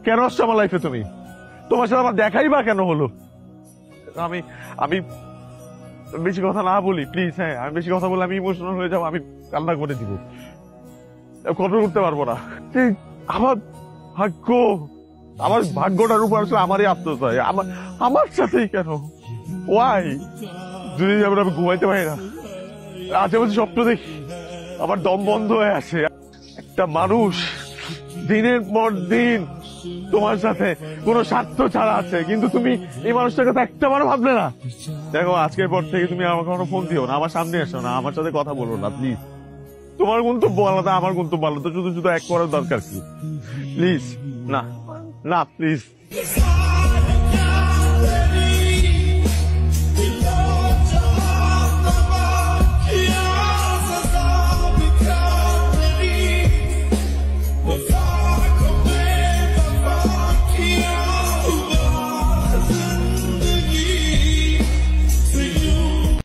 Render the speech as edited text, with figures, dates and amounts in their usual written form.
কেন আসছো আমার লাইফে তুমি? তোমার সাথে আমার দেখাই বা কেন হলো? আমি আমি বেশি কথা না বলি প্লিজ। হ্যাঁ, আমি বেশি কথা বলে আমি ইমোশনাল হয়ে যাবো, আমি কান্না করে দিব, কন্ট্রোল করতে পারবো না। আমার ভাগ্য, আমার ভাগ্যটার উপর আসলে আমারই আফসোস হয়। আমার সাথেই কেন? ওয়াই? যদি আমি ঘুমাইতে পারি না, আশেপাশে স্বপ্ন দেখি, আমার দম বন্ধ হয়ে আসে। একটা মানুষ দিনের পর দিন তোমার সাথে কোনো স্বার্থ ছাড়া আছে, কিন্তু তুমি এই মানুষটার কথা একটা বার ভাবলে না। দেখো, আজকের পর থেকে তুমি আমাকে কোনো ফোন দিও না, আমার সামনে এসো না, আমার সাথে কথা বলো না প্লিজ। তোমার গন্তব্য আলাদা, আমার গন্তব্য আলাদা, শুধু শুধু এক করার দরকার কি? প্লিজ না, না প্লিজ।